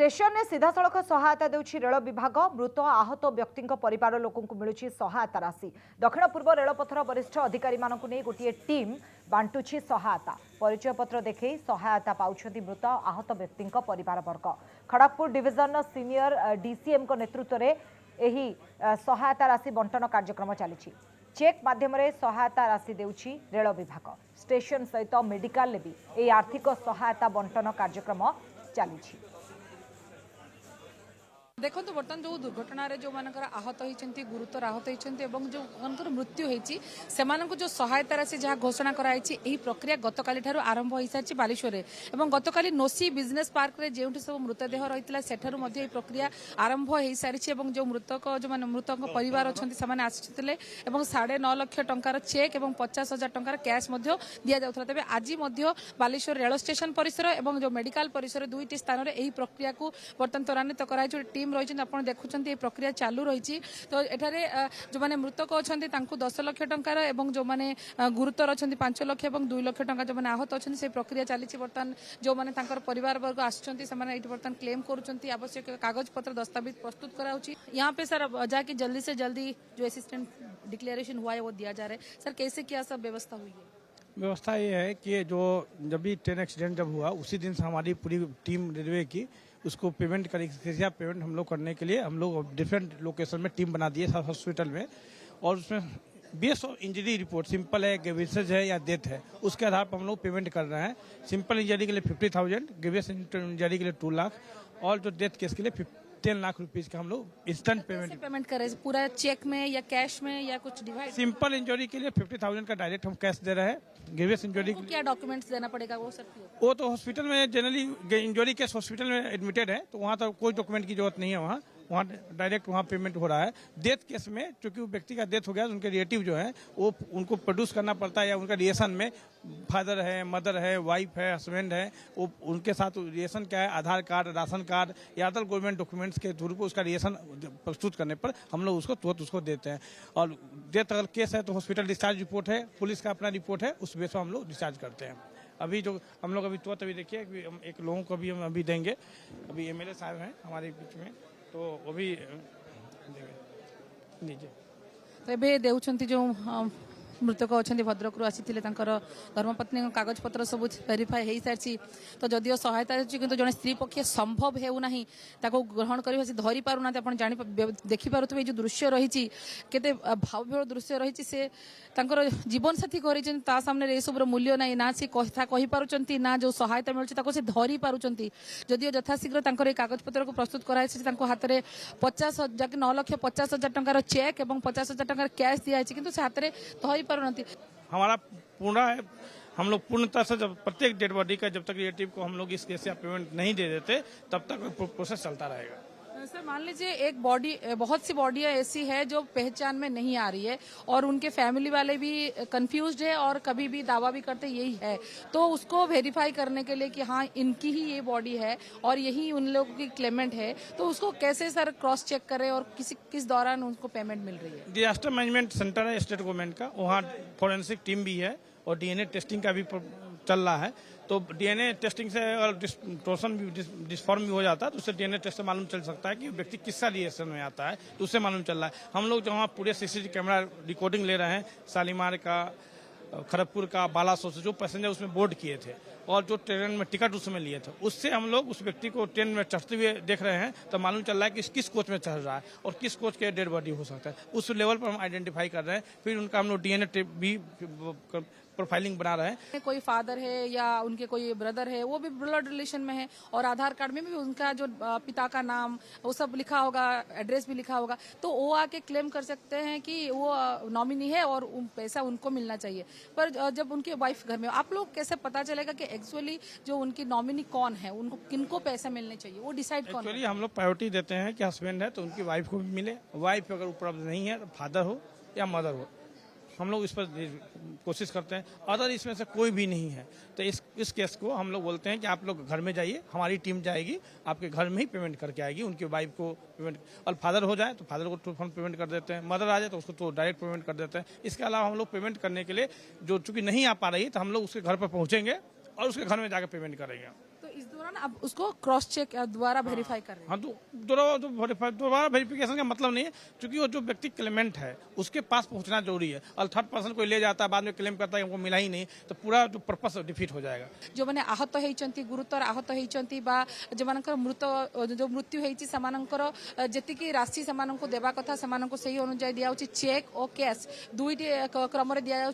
Station में सीधा सड़क सहायता देउछि रेल विभाग। मृत आहत व्यक्ति परिवार लोकंकु मिलुछि सहायता राशि। दक्षिण पूर्व रेलपथर वरिष्ठ अधिकारी मानकु नै गोटे टीम बांटुछि सहायता। परिचय पत्र देखै सहायता पाउछथि मृत आहत व्यक्ति परिवार वर्ग। खड़गपुर डिविजन सीनियर डीसीएम को नेतृत्व में एही सहायता राशि बंटन कार्यक्रम चली। चेक माध्यम सहायता राशि देउछि रेल विभाग। स्टेशन सहित मेडिकल भी एही आर्थिक सहायता बंटन कार्यक्रम चली। देखो तो बर्तमान जो दुर्घटना जो मानकर आहत होती गुरुतर आहत होती जो मृत्यु होती जो सहायता राशि जहाँ घोषणा कराई प्रक्रिया गतकाली आरंभ हो सारी बालेश्वर में। गतकाली नोसी बिजनेस पार्क रे जो सब मृतदेह रही से प्रक्रिया आरंभ हो सारी। जो मृतक जो मैंने मृतक परिवार अच्छा से आसते 9.5 लाख टंकार चेक और 50,000 टंकार कैश दि जाता। तेज आज बालेश्वर रेल स्टेशन परिसर और जो मेडिकल परिसर दुईटी स्थान में यही प्रक्रिया को बर्तमान त्वरान्वित कराई। टीम रही आप देखुं प्रक्रिया चालू रही। तो एठारे जो मैंने मृतक अच्छा 10 लाख टंकार और जो मैंने गुरुतर अच्छा 5 लाख और 2 लाख टंका जो मैंने आहत अच्छा से प्रक्रिया चली। बर्तमान जो मैंने परिवार वर्ग आसमान बर्तमान क्लेम कर आवश्यक कागज पत्र दस्तावेज प्रस्तुत कराऊँगी यहाँ पे सर जाकि जल्दी से जल्दी जो असिस्टेंट डिक्लेरेशन हुआ है वो दिया जा रहा है। सर कैसे क्या सब व्यवस्था हुई है? व्यवस्था ये है कि जो जब भी ट्रेन एक्सीडेंट जब हुआ उसी दिन से हमारी पूरी टीम रेलवे की उसको पेमेंट पेमेंट हम लोग करने के लिए हम लोग डिफरेंट लोकेशन में टीम बना दिए सब हॉस्पिटल में। और उसमें base of injury report simple है, ग्रेवियस है या डेथ है, उसके आधार पर हम लोग पेमेंट कर रहे हैं। सिंपल इंजरी के लिए 50,000, ग्रेवियस इंजरी के लिए 2 लाख और जो डेथ केस के लिए 10 लाख रुपीज का हम लोग इंस्टेंट पेमेंट करें पूरा चेक में या कैश में या कुछ डिवाइड। सिंपल इंजरी के लिए 50,000 का डायरेक्ट हम कैश दे रहे हैं। ग्रेवियस इंजरी को क्या डॉक्यूमेंट्स देना पड़ेगा वो सर? वो तो हॉस्पिटल में जनरली इंजरी केस हॉस्पिटल में एडमिटेड है तो वहाँ तो कोई डॉक्यूमेंट की जरूरत नहीं है। वहाँ डायरेक्ट वहाँ पेमेंट हो रहा है। डेथ केस में चूंकि वो व्यक्ति का डेथ हो गया उनके रिलेटिव जो है वो उनको प्रोड्यूस करना पड़ता है या उनका रिलेशन में फादर है, मदर है, वाइफ है, हस्बैंड है, वो उनके साथ रिलेशन क्या है, आधार कार्ड, राशन कार्ड या अदर गवर्नमेंट डॉक्यूमेंट्स के थ्रू पर उसका रिलेशन प्रस्तुत करने पर हम लोग उसको तुरंत उसको देते हैं। और डेथ अगर केस है तो हॉस्पिटल डिस्चार्ज रिपोर्ट है, पुलिस का अपना रिपोर्ट है, उस बेस पर हम लोग डिस्चार्ज करते हैं। अभी जो हम लोग अभी तुरंत अभी देखिए हम एक लोगों को भी हम अभी देंगे। अभी एमएलए साहब हैं हमारे बीच में तो वो भी दीजिए। तो ये देउछंती जो मृतक अच्छा भद्रक आसी धर्मपत्नी कागज पत्र सब वेरीफाई हो सारी। तो जदिव सहायता किंतु जड़े स्त्री पक्षे संभव होना ग्रहण कर धरी पार ना जान देखिपे जो दृश्य रही केते भाव्य दृश्य रही से जीवन साथी कर सामने ये सब मूल्य ना ना सी कथा कही पारुचंती ना जो सहायता मिलूँ से धरी पारुचंती। जदिव यथाशीघ्र कागज पत्र को प्रस्तुत कराई हाथ में 50,000 9,50,000 टंकार चेक और 50,000 टंकार कैश दिखाई किंतु से हाथ में धरी पारुनती। हमारा पूरा है हम लोग पूर्णतः से जब प्रत्येक डेड बॉडी का जब तक रिलेटिव को हम लोग इस केस से पेमेंट नहीं दे देते तब तक प्रोसेस चलता रहेगा। सर मान लीजिए एक बॉडी बहुत सी बॉडियां ऐसी है जो पहचान में नहीं आ रही है और उनके फैमिली वाले भी कंफ्यूज्ड है और कभी भी दावा भी करते यही है, तो उसको वेरीफाई करने के लिए कि हाँ इनकी ही ये बॉडी है और यही उन लोगों की क्लेमेंट है, तो उसको कैसे सर क्रॉस चेक करें और किस दौरान उनको पेमेंट मिल रही है? डिजास्टर मैनेजमेंट सेंटर है स्टेट गवर्नमेंट का, वहाँ फॉरेंसिक टीम भी है और डीएनए टेस्टिंग का भी चल रहा है। तो डीएनए टेस्टिंग से अगर डिस्टोर्शन भी डिस्फॉर्म भी हो जाता है तो उससे डीएनए टेस्ट से मालूम चल सकता है कि व्यक्ति किसका रिलेशन में आता है, तो उससे मालूम चल रहा है। हम लोग जहाँ पूरे सीसीटीवी कैमरा रिकॉर्डिंग ले रहे हैं शालीमार का, खड़गपुर का, बालासोर से जो पैसेंजर उसमें बोर्ड किए थे और जो ट्रेन में टिकट उसमें लिए थे उससे हम लोग उस व्यक्ति को ट्रेन में चढ़ते हुए देख रहे हैं तो मालूम चल रहा है कि किस कोच में चढ़ रहा है और किस कोच के डेड बॉडी हो सकता है। उस लेवल पर हम आइडेंटिफाई कर रहे हैं। फिर उनका हम लोग डीएनए भी प्रोफाइलिंग बना रहे हैं। कोई फादर है या उनके कोई ब्रदर है वो भी ब्लड रिलेशन में है और आधार कार्ड में भी उनका जो पिता का नाम वो सब लिखा होगा, एड्रेस भी लिखा होगा, तो वो आके क्लेम कर सकते हैं कि वो नॉमिनी है और पैसा उनको मिलना चाहिए। पर जब उनकी वाइफ घर में, आप लोग कैसे पता चलेगा कि एक्चुअली जो उनकी नॉमिनी कौन है, उनको किनको पैसा मिलने चाहिए, वो डिसाइड कौन? एक्चुअली हम लोग प्रायोरिटी देते हैं कि हस्बैंड है तो उनकी वाइफ को भी मिले, वाइफ अगर उपलब्ध नहीं है तो फादर हो या मदर हो, हम लोग इस पर कोशिश करते हैं। अदर इसमें से कोई भी नहीं है तो इस केस को हम लोग बोलते हैं कि आप लोग घर में जाइए, हमारी टीम जाएगी आपके घर में ही पेमेंट करके आएगी। उनकी वाइफ को पेमेंट, और फादर हो जाए तो फादर को टू फंड पेमेंट कर देते हैं, मदर आ जाए तो उसको तो डायरेक्ट पेमेंट कर देते हैं। इसके अलावा हम लोग पेमेंट करने के लिए जो चूंकि नहीं आ पा रही है तो हम लोग उसके घर पर पहुंचेंगे और उसके घर में जाकर पेमेंट करेंगे। तो इस दौरान दौरान आप उसको क्रॉस चेक द्वारा वेरीफाई कर रहे हैं। हाँ तो दोबारा वेरिफिकेशन का मतलब नहीं है, क्योंकि वो जो व्यक्ति क्लेमेंट है उसके पास पहुंचना जरूरी है, और थर्ड पर्सन कोई ले जाता है बाद में क्लेम करता है हमको मिला ही नहीं, तो पूरा जो पर्पस डिफीट हो जाएगा। जो मैंने आहत होती गुरुतर आहत होती जो मृत जो मृत्यु होती जी राशि से देवा कथा से अनुजाई दिया चेक और कैश दुईटी क्रम दिया